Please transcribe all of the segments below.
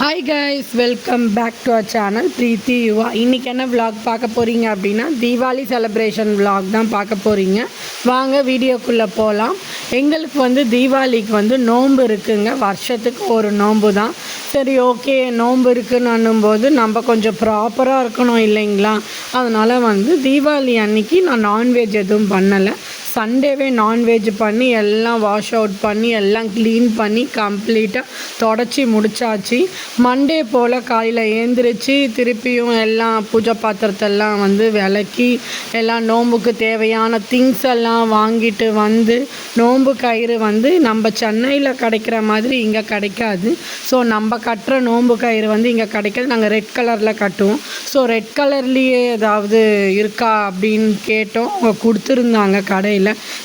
Hi guys, welcome back to our channel Preethi Yuva. இன்றைக்கி என்ன vlog பார்க்க போகிறீங்க அப்படின்னா தீபாவளி செலிப்ரேஷன் விலாக் தான் பார்க்க போகிறீங்க. வாங்க வீடியோக்குள்ளே போகலாம். எங்களுக்கு தீபாவளிக்கு நோன்பு இருக்குங்க. வருஷத்துக்கு ஒரு நோன்பு தான். சரி, ஓகே, நோன்பு இருக்குன்னு போது நம்ம கொஞ்சம் ப்ராப்பராக இருக்கணும் இல்லைங்களா? அதனால் தீபாவளி அன்றைக்கி நான் நான்வெஜ் எதுவும் பண்ணலை. சண்டேவே நான்வெஜ் பண்ணி எல்லாம் வாஷ் அவுட் பண்ணி எல்லாம் க்ளீன் பண்ணி கம்ப்ளீட்டாக தொடச்சி முடித்தாச்சு. மண்டே போல் காலையில் ஏந்திரிச்சு திருப்பியும் எல்லாம் பூஜை பாத்திரத்தெல்லாம் விளக்கி எல்லாம் நோம்புக்கு தேவையான திங்ஸ் எல்லாம் வாங்கிட்டு நோம்பு கயிறு நம்ம சென்னையில் கிடைக்கிற மாதிரி இங்கே கிடைக்காது. ஸோ நம்ம கட்டுற நோம்பு கயிறு இங்கே கிடைக்காது. நாங்கள் ரெட் கலரில் கட்டுவோம். ஸோ ரெட் கலர்லேயே ஏதாவது இருக்கா அப்படின்னு கேட்டோம். அவங்க கொடுத்துருந்தாங்க கடையில்.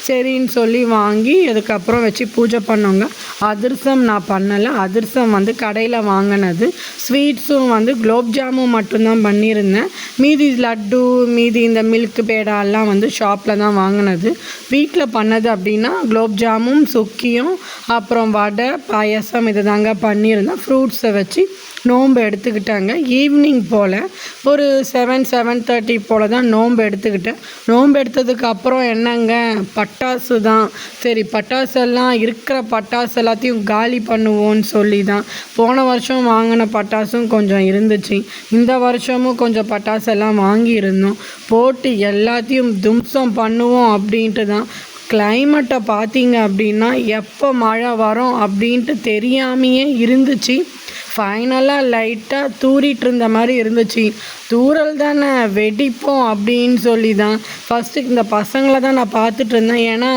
சரின்னு சொல்லி வாங்கி அதுக்கப்புறம் வச்சு பூஜை பண்ணோங்க. அதிரசம் நான் பண்ணலை. அதிரசம் கடையில் வாங்கினது. ஸ்வீட்ஸும் குலோப் ஜாமுன் மட்டும்தான் பண்ணியிருந்தேன். மீதி லட்டு, மீதி இந்த மில்க் பேடாலாம் ஷாப்பில் தான் வாங்கினது. வீட்டில் பண்ணது அப்படின்னா குலோப் ஜாமுன், சுக்கியும், அப்புறம் வடை, பாயசம் இது தாங்க பண்ணியிருந்தேன். ஃப்ரூட்ஸை வச்சு நோன்பு எடுத்துக்கிட்டாங்க. ஈவினிங் போல் ஒரு 7:30 போல் தான் நோன்பு எடுத்துக்கிட்டேன். நோன்பு எடுத்ததுக்கு அப்புறம் என்னங்க, பட்டாசு தான். சரி, பட்டாசெல்லாம் இருக்கிற பட்டாசு எல்லாத்தையும் காலி பண்ணுவோன்னு சொல்லி தான். போன வருஷம் வாங்கின பட்டாசும் கொஞ்சம் இருந்துச்சு. இந்த வருஷமும் கொஞ்சம் பட்டாசெல்லாம் வாங்கியிருந்தோம். போட்டு எல்லாத்தையும் தும்சம் பண்ணுவோம் அப்படின்ட்டு தான். கிளைமேட்டை பார்த்தீங்க அப்படின்னா எப்போ மழை வரும் அப்படின்ட்டு தெரியாமையே இருந்துச்சு. ஃபைனலாக லைட்டாக தூறிட்டு இருந்த மாதிரி இருந்துச்சு. தூரல் தானே, வெடிப்போம் அப்படின்னு சொல்லி தான் ஃபஸ்ட்டு இந்த பசங்களை தான் நான் பார்த்துட்டு இருந்தேன். ஏன்னா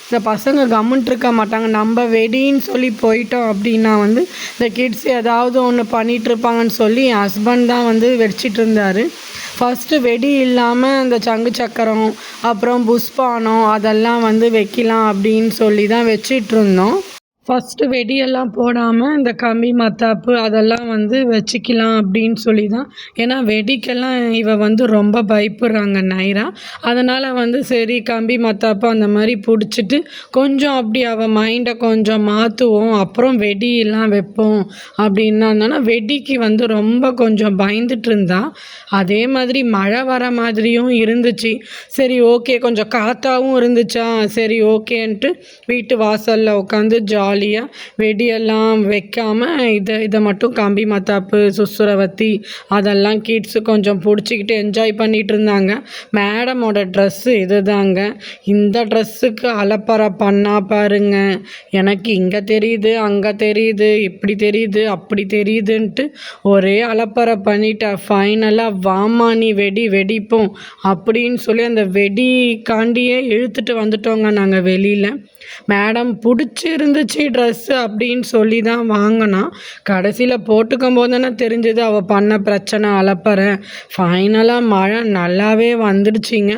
இந்த பசங்க கம்முன்ட்டு இருக்க மாட்டாங்க. நம்ம வெடின்னு சொல்லி போயிட்டோம் அப்படின்னா இந்த கிட்ஸ் ஏதாவது ஒன்று பண்ணிகிட்ருப்பாங்கன்னு சொல்லி என் ஹஸ்பண்ட் தான் வெடிச்சிட்டு இருந்தார். ஃபஸ்ட்டு வெடி இல்லாமல் இந்த சங்கு சக்கரம், அப்புறம் புஷ்பானம் அதெல்லாம் வைக்கலாம் அப்படின்னு சொல்லி தான் வச்சிட்ருந்தோம். ஃபஸ்ட்டு வெடியெல்லாம் போடாமல் இந்த கம்பி மத்தாப்பு அதெல்லாம் வச்சுக்கலாம் அப்படின்னு சொல்லி தான். ஏன்னா வெடிக்கெல்லாம் இவ ரொம்ப பயப்படுறாங்க நைரா. அதனால் சரி கம்பி மத்தாப்பு அந்த மாதிரி பிடிச்சிட்டு கொஞ்சம் அப்படி அவள் மைண்டை கொஞ்சம் மாற்றுவோம், அப்புறம் வெடியெல்லாம் வைப்போம் அப்படின்னா இருந்தானா. வெடிக்கு ரொம்ப கொஞ்சம் பயந்துட்டு இருந்தா. அதே மாதிரி மழை வர மாதிரியும் இருந்துச்சு. சரி, ஓகே, கொஞ்சம் காற்றாகவும் இருந்துச்சா, சரி ஓகேன்ட்டு வீட்டு வாசலில் உட்காந்து ஜாலியாக வெடியெல்லாம் வைக்காமல் இதை மட்டும் கம்பி மத்தாப்பு, சுசுரவத்தி அதெல்லாம் கிட்ஸு கொஞ்சம் பிடிச்சிக்கிட்டு என்ஜாய் பண்ணிகிட்டு இருந்தாங்க. மேடமோட ட்ரெஸ்ஸு இது தாங்க. இந்த ட்ரெஸ்ஸுக்கு அலப்பறை பண்ணா பாருங்க. எனக்கு இங்கே தெரியுது, அங்கே தெரியுது, இப்படி தெரியுது, அப்படி தெரியுதுன்ட்டு ஒரே அலப்பறை பண்ணிட்டேன். ஃபைனலாக வாமா நீ வெடிப்போம் அப்படின்னு சொல்லி அந்த வெடிக்காண்டியே இழுத்துட்டு வந்துட்டோங்க நாங்கள் வெளியில். மேடம் பிடிச்சிருந்துச்சு ட்ரெஸ்ஸு அப்படின்னு சொல்லி தான் வாங்கினா. கடைசியில் போட்டுக்கும் போது தானே தெரிஞ்சது அவள் பண்ண பிரச்சனை அலப்பறை. ஃபைனலாக மழை நல்லாவே வந்துடுச்சிங்க.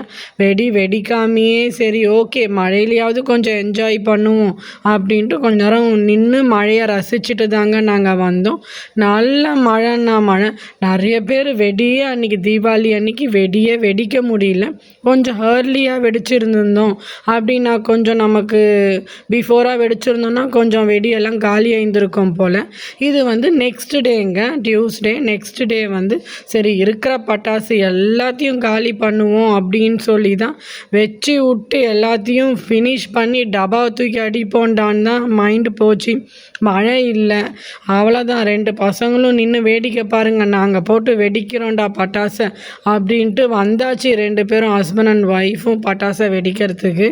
வெடிக்காமையே சரி ஓகே மழையிலையாவது கொஞ்சம் என்ஜாய் பண்ணுவோம் அப்படின்ட்டு கொஞ்ச நேரம் நின்று மழையை ரசிச்சுட்டு தாங்க நாங்கள் வந்தோம். நல்ல மழைன்னா மழை. நிறைய பேர் வெடியே அன்றைக்கி தீபாவளி அன்றைக்கி வெடிக்க முடியல. கொஞ்சம் ஏர்லியாக வெடிச்சிருந்தோம் அப்படின்னா கொஞ்சம் நமக்கு பிஃபோராக வெடிச்சிருந்தோன்னா கொஞ்சம் வெடியெல்லாம் காலி ஆயிருந்திருக்கும் போல். இது நெக்ஸ்ட் டேங்க, டியூஸ்டே. நெக்ஸ்ட் டே சரி இருக்கிற பட்டாசு எல்லாத்தையும் காலி பண்ணுவோம் அப்படின்னு சொல்லி தான் வச்சு விட்டு எல்லாத்தையும் ஃபினிஷ் பண்ணி டபாவை தூக்கி அடிப்போண்டான்னு தான் மைண்டு போச்சு. மழை இல்லை, அவ்வளோதான். 2 பசங்களும் நின்று வேடிக்கை பாருங்கள், நாங்கள் போட்டு வெடிக்கிறோண்டா பட்டாசை அப்படின்ட்டு வந்தாச்சு 2 பேரும், ஹஸ்பண்ட் அண்ட் ஒய்ஃபும் பட்டாசை வெடிக்கிறதுக்கு.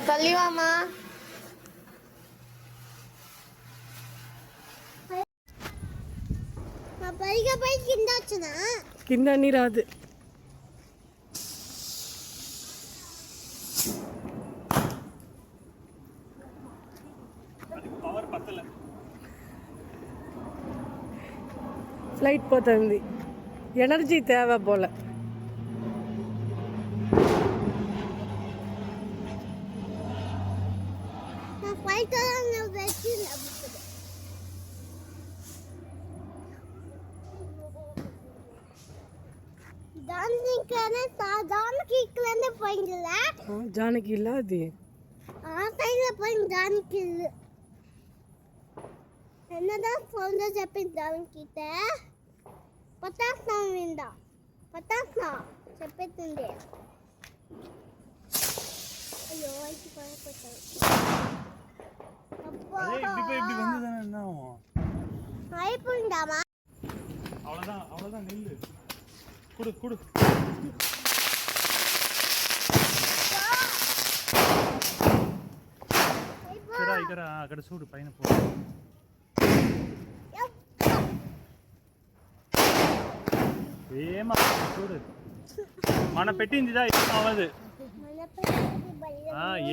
தள்ளிவாமா. కింద అన్నీ రాదు. ఫ్లైట్ పోతుంది ఎనర్జీ తేవ పోల ஜானகி இல்ல அது என்னதான் சொல்ல చెప్పింది పతాకం విందా పతాకం చెప్పేస్తుంది అయ్యో ఇది పడకపోతే అబ్బా இப்படி வந்ததானே என்ன ஆகும் ஐபுண்டாமா அவ்வளவுதான் நில்லு குடு ఇక్కడ అక్కడ చూడు పైన పో ఏమా చూడు మన పెట్టిందిదా ఏమవ్వదు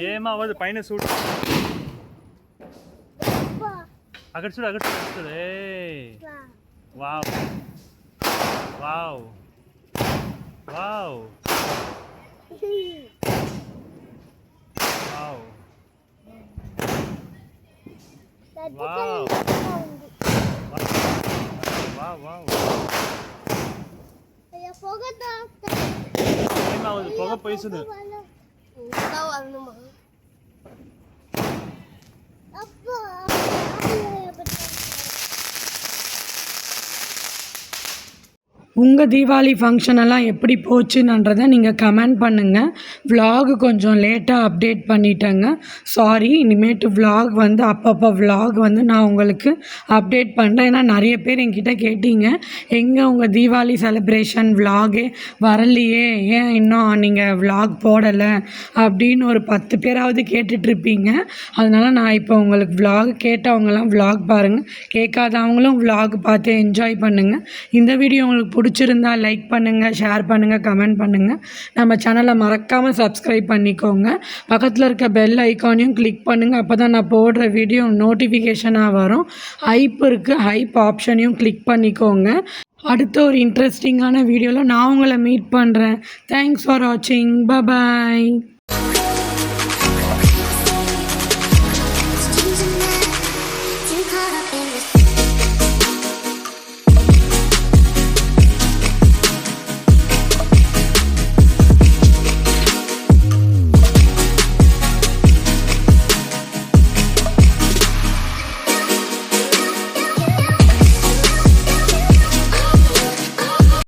ఏమవ్వదు పైన చూడు అక్కడ చూడు wow wow wow wow wow wow wow ఏమవుతుంది పొగ పోయిస్తుంది உங்கள் தீபாவளி ஃபங்க்ஷன் எல்லாம் எப்படி போச்சுன்றதை நீங்கள் கமெண்ட் பண்ணுங்கள். vlog கொஞ்சம் லேட்டாக அப்டேட் பண்ணிட்டேங்க, சாரி. இனிமேட்டு vlog வந்து அப்பப்போ vlog வந்து நான் உங்களுக்கு அப்டேட் பண்ணுறேன். ஏன்னா நிறைய பேர் என்கிட்ட கேட்டீங்க, எங்கே உங்கள் தீபாவளி செலிப்ரேஷன் vlogஏ வரலையே, ஏன் இன்னும் நீங்கள் vlog போடலை அப்படின்னு ஒரு 10 பேராவது கேட்டுட்ருப்பீங்க. அதனால் நான் இப்போ உங்களுக்கு vlog கேட்டவங்களாம் vlog பாருங்கள், கேட்காதவங்களும் vlog பார்த்து என்ஜாய் பண்ணுங்கள். இந்த வீடியோ உங்களுக்கு பிடிச்சிருந்தா லைக் பண்ணுங்கள், ஷேர் பண்ணுங்கள், கமெண்ட் பண்ணுங்கள். நம்ம சேனலை மறக்காமல் சப்ஸ்கிரைப் பண்ணிக்கோங்க. பக்கத்தில் இருக்க பெல் ஐக்கானையும் கிளிக் பண்ணுங்கள். அப்போ தான் நான் போடுற வீடியோ நோட்டிஃபிகேஷனாக வரும். ஹைப் இருக்குது, ஹைப் ஆப்ஷனையும் கிளிக் பண்ணிக்கோங்க. அடுத்த ஒரு இன்ட்ரெஸ்டிங்கான வீடியோவில் நான் உங்களை மீட் பண்ணுறேன். தேங்க்ஸ் ஃபார் வாட்சிங். பை.